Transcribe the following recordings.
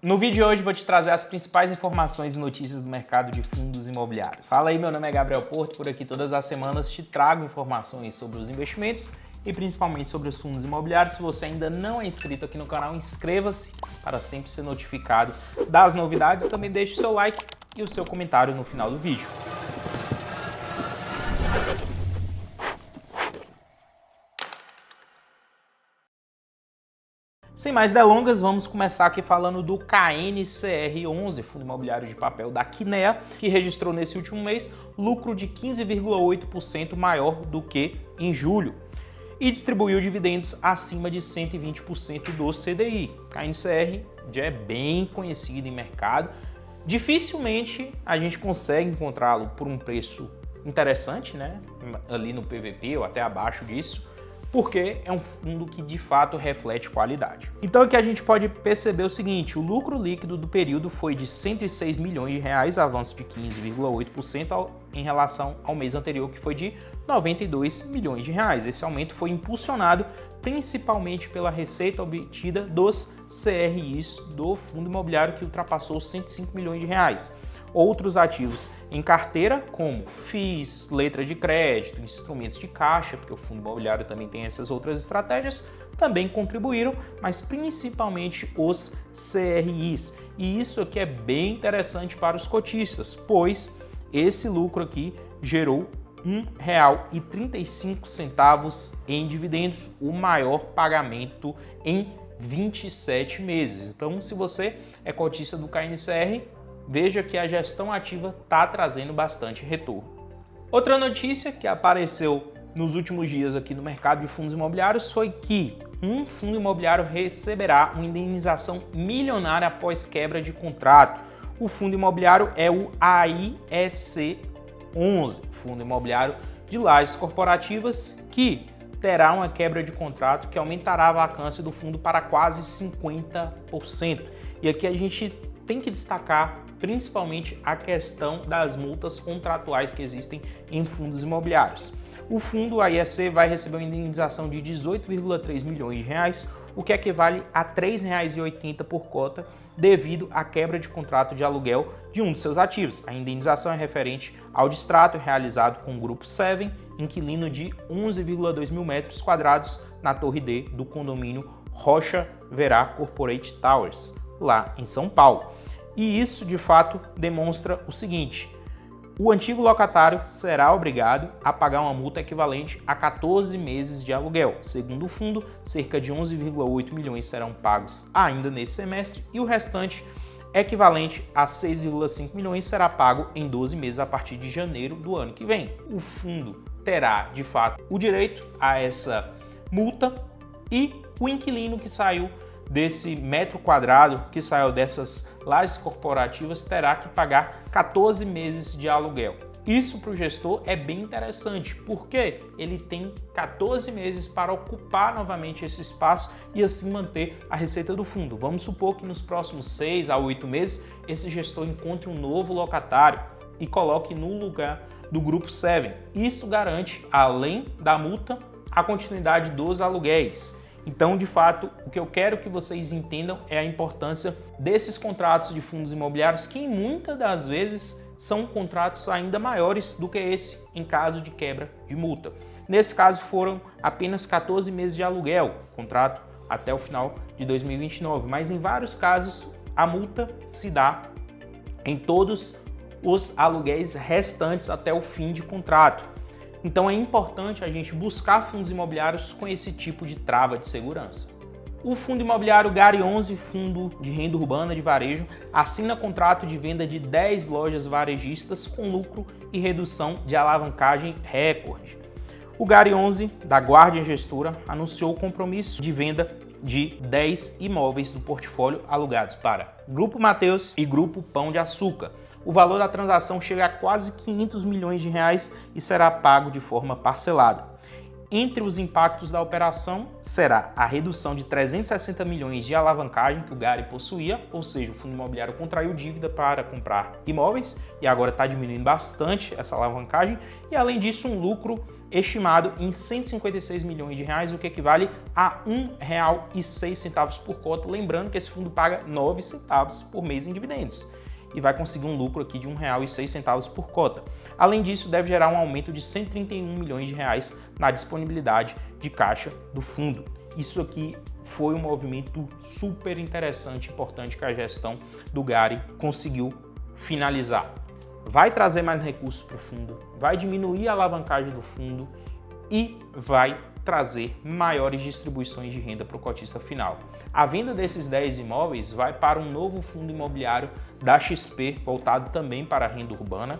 No vídeo de hoje vou te trazer as principais informações e notícias do mercado de fundos imobiliários. Fala aí, meu nome é Gabriel Porto, por aqui todas as semanas te trago informações sobre os investimentos e principalmente sobre os fundos imobiliários. Se você ainda não é inscrito aqui no canal, inscreva-se para sempre ser notificado das novidades e também deixe o seu like e o seu comentário no final do vídeo. Sem mais delongas, vamos começar aqui falando do KNCR11, Fundo Imobiliário de Papel da Kinea, que registrou nesse último mês lucro de 15,8% maior do que em julho e distribuiu dividendos acima de 120% do CDI. KNCR já é bem conhecido em mercado, dificilmente a gente consegue encontrá-lo por um preço interessante, né? Ali no PVP ou até abaixo disso, porque é um fundo que de fato reflete qualidade. Então aqui a gente pode perceber o seguinte: o lucro líquido do período foi de 106 milhões de reais, avanço de 15,8% em relação ao mês anterior, que foi de 92 milhões de reais. Esse aumento foi impulsionado principalmente pela receita obtida dos CRIs do fundo imobiliário, que ultrapassou 105 milhões de reais. Outros ativos em carteira, como FIIs, letra de crédito, instrumentos de caixa, porque o fundo imobiliário também tem essas outras estratégias, também contribuíram, mas principalmente os CRIs. E isso aqui é bem interessante para os cotistas, pois esse lucro aqui gerou R$ 1,35 em dividendos, o maior pagamento em 27 meses. Então, se você é cotista do KNCR, veja que a gestão ativa está trazendo bastante retorno. Outra notícia que apareceu nos últimos dias aqui no mercado de fundos imobiliários foi que um fundo imobiliário receberá uma indenização milionária após quebra de contrato. O fundo imobiliário é o AIEC11, Fundo Imobiliário de Lajes Corporativas, que terá uma quebra de contrato que aumentará a vacância do fundo para quase 50%. E aqui a gente tem que destacar principalmente a questão das multas contratuais que existem em fundos imobiliários. O fundo AIEC vai receber uma indenização de 18,3 milhões de reais, o que equivale a R$ 3,80 por cota, devido à quebra de contrato de aluguel de um de seus ativos. A indenização é referente ao distrato realizado com o Grupo 7, inquilino de 11,2 mil metros quadrados na Torre D do condomínio Rocha Verá Corporate Towers, lá em São Paulo. E isso, de fato, demonstra o seguinte: o antigo locatário será obrigado a pagar uma multa equivalente a 14 meses de aluguel. Segundo o fundo, cerca de 11,8 milhões serão pagos ainda nesse semestre e o restante, equivalente a 6,5 milhões, será pago em 12 meses a partir de janeiro do ano que vem. O fundo terá, de fato, o direito a essa multa e o inquilino que saiu desse metro quadrado, que saiu dessas lajes corporativas, terá que pagar 14 meses de aluguel. Isso para o gestor é bem interessante, porque ele tem 14 meses para ocupar novamente esse espaço e assim manter a receita do fundo. Vamos supor que nos próximos 6 a 8 meses esse gestor encontre um novo locatário e coloque no lugar do Grupo 7. Isso garante, além da multa, a continuidade dos aluguéis. Então, de fato, o que eu quero que vocês entendam é a importância desses contratos de fundos imobiliários, que muitas das vezes são contratos ainda maiores do que esse em caso de quebra de multa. Nesse caso foram apenas 14 meses de aluguel, contrato até o final de 2029, mas em vários casos a multa se dá em todos os aluguéis restantes até o fim de contrato. Então é importante a gente buscar fundos imobiliários com esse tipo de trava de segurança. O fundo imobiliário GARI11, fundo de renda urbana de varejo, assina contrato de venda de 10 lojas varejistas com lucro e redução de alavancagem recorde. O GARI11, da Guardian Gestora, anunciou o compromisso de venda de 10 imóveis do portfólio alugados para Grupo Mateus e Grupo Pão de Açúcar. O valor da transação chega a quase 500 milhões de reais e será pago de forma parcelada. entre os impactos da operação será a redução de 360 milhões de alavancagem que o Gary possuía, ou seja, o fundo imobiliário contraiu dívida para comprar imóveis e agora está diminuindo bastante essa alavancagem, e além disso um lucro estimado em 156 milhões de reais, o que equivale a R$ 1,06 por cota, lembrando que esse fundo paga 9 centavos por mês em dividendos e vai conseguir um lucro aqui de R$ 1,06 por cota. Além disso, deve gerar um aumento de 131 milhões de reais na disponibilidade de caixa do fundo. Isso aqui foi um movimento super interessante e importante que a gestão do Gary conseguiu finalizar. Vai trazer mais recursos para o fundo, vai diminuir a alavancagem do fundo e vai trazer maiores distribuições de renda para o cotista final. A venda desses 10 imóveis vai para um novo fundo imobiliário da XP, voltado também para a renda urbana,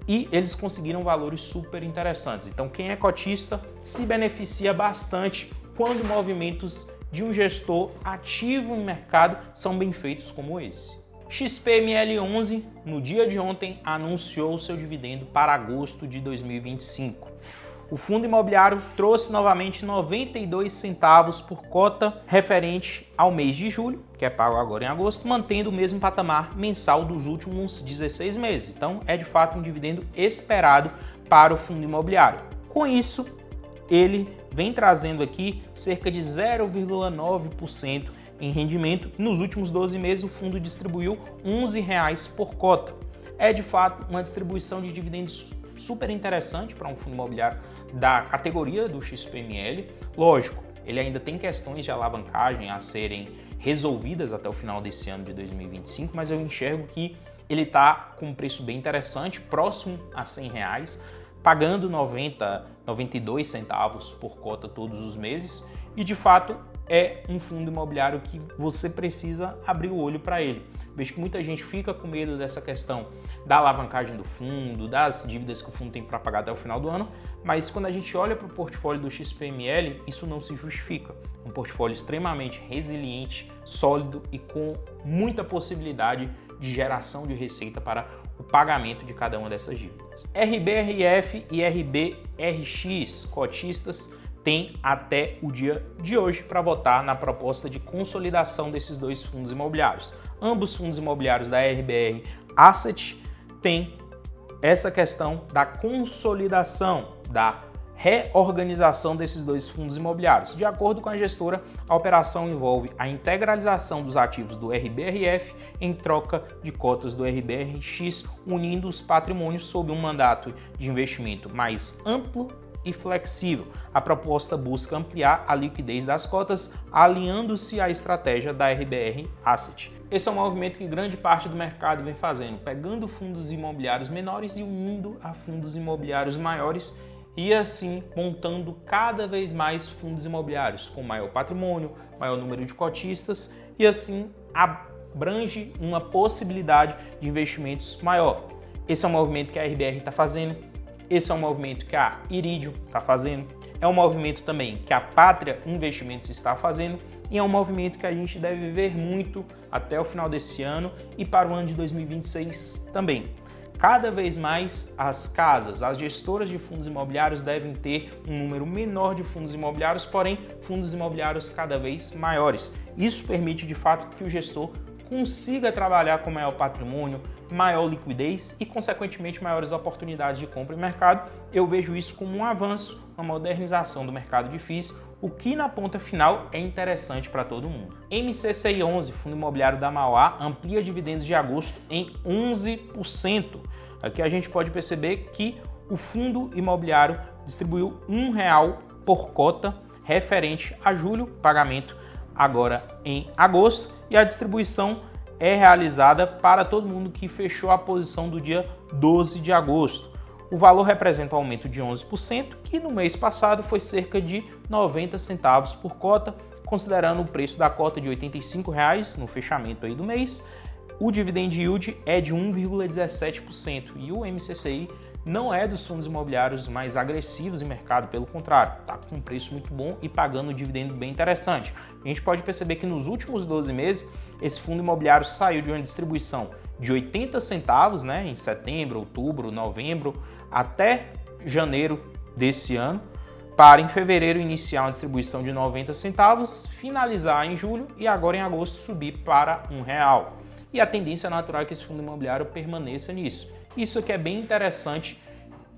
e eles conseguiram valores super interessantes. Então, quem é cotista se beneficia bastante quando movimentos de um gestor ativo no mercado são bem feitos como esse. XPML11, no dia de ontem, anunciou seu dividendo para agosto de 2025. O fundo imobiliário trouxe novamente 92 centavos por cota referente ao mês de julho, que é pago agora em agosto, mantendo o mesmo patamar mensal dos últimos 16 meses. Então, é de fato um dividendo esperado para o fundo imobiliário. Com isso, ele vem trazendo aqui cerca de 0,9% em rendimento. Nos últimos 12 meses, o fundo distribuiu R$ 11 por cota. É de fato uma distribuição de dividendos super interessante para um fundo imobiliário da categoria do XPML. Lógico, ele ainda tem questões de alavancagem a serem resolvidas até o final desse ano de 2025, mas eu enxergo que ele está com um preço bem interessante, próximo a R$ 100, pagando 92 centavos por cota todos os meses, e de fato é um fundo imobiliário que você precisa abrir o olho para ele. Vejo que muita gente fica com medo dessa questão da alavancagem do fundo, das dívidas que o fundo tem para pagar até o final do ano, mas quando a gente olha para o portfólio do XPML, isso não se justifica. Um portfólio extremamente resiliente, sólido e com muita possibilidade de geração de receita para o pagamento de cada uma dessas dívidas. RBRF e RBRX, cotistas, tem até o dia de hoje para votar na proposta de consolidação desses dois fundos imobiliários. Ambos fundos imobiliários da RBR Asset têm essa questão da consolidação, da reorganização desses dois fundos imobiliários. De acordo com a gestora, a operação envolve a integralização dos ativos do RBRF em troca de cotas do RBRX, unindo os patrimônios sob um mandato de investimento mais amplo e flexível. A proposta busca ampliar a liquidez das cotas, alinhando-se à estratégia da RBR Asset. Esse é um movimento que grande parte do mercado vem fazendo, pegando fundos imobiliários menores e unindo a fundos imobiliários maiores, e assim montando cada vez mais fundos imobiliários com maior patrimônio, maior número de cotistas, e assim abrange uma possibilidade de investimentos maior. Esse é um movimento que a RBR está fazendo. Esse é um movimento que a Iridium está fazendo, é um movimento também que a Pátria Investimentos está fazendo, e é um movimento que a gente deve ver muito até o final desse ano e para o ano de 2026 também. Cada vez mais as casas, as gestoras de fundos imobiliários devem ter um número menor de fundos imobiliários, porém fundos imobiliários cada vez maiores. Isso permite de fato que o gestor consiga trabalhar com maior patrimônio, maior liquidez e, consequentemente, maiores oportunidades de compra e mercado. Eu vejo isso como um avanço, uma modernização do mercado de FIIs, o que na ponta final é interessante para todo mundo. MCCI11, Fundo Imobiliário da Mauá, amplia dividendos de agosto em 11%. Aqui a gente pode perceber que o fundo imobiliário distribuiu R$1 por cota referente a julho, pagamento agora em agosto, e a distribuição é realizada para todo mundo que fechou a posição do dia 12 de agosto. O valor representa um aumento de 11%, que no mês passado foi cerca de 90 centavos por cota, considerando o preço da cota de R$ 85,00 no fechamento aí do mês. O dividend yield é de 1,17% e o MCCI não é dos fundos imobiliários mais agressivos em mercado, pelo contrário, está com um preço muito bom e pagando um dividendo bem interessante. A gente pode perceber que nos últimos 12 meses, esse fundo imobiliário saiu de uma distribuição de 80 centavos, em setembro, outubro, novembro, até janeiro desse ano, para em fevereiro iniciar uma distribuição de 90 centavos, finalizar em julho e agora em agosto subir para R$1. E a tendência natural é que esse fundo imobiliário permaneça nisso. Isso aqui é bem interessante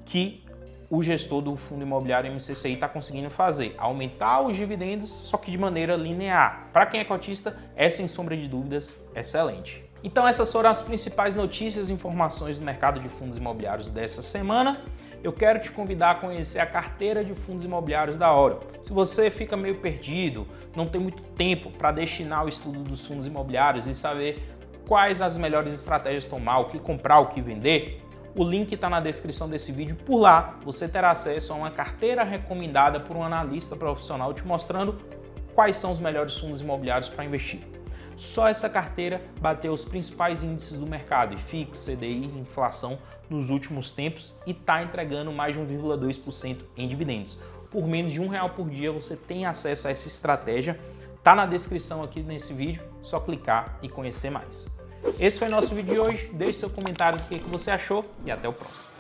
que o gestor do fundo imobiliário MCCI está conseguindo fazer, aumentar os dividendos, só que de maneira linear. Para quem é cotista, é sem sombra de dúvidas excelente. Então essas foram as principais notícias e informações do mercado de fundos imobiliários dessa semana. Eu quero te convidar a conhecer a carteira de fundos imobiliários da Orion. Se você fica meio perdido, não tem muito tempo para destinar ao estudo dos fundos imobiliários e saber quais as melhores estratégias tomar, o que comprar, o que vender, o link está na descrição desse vídeo. Por lá, você terá acesso a uma carteira recomendada por um analista profissional te mostrando quais são os melhores fundos imobiliários para investir. Só essa carteira bateu os principais índices do mercado, IFIX, CDI, inflação, nos últimos tempos e está entregando mais de 1,2% em dividendos. Por menos de R$1 por dia você tem acesso a essa estratégia. Está na descrição aqui nesse vídeo, só clicar e conhecer mais. Esse foi o nosso vídeo de hoje. Deixe seu comentário do que você achou e até o próximo.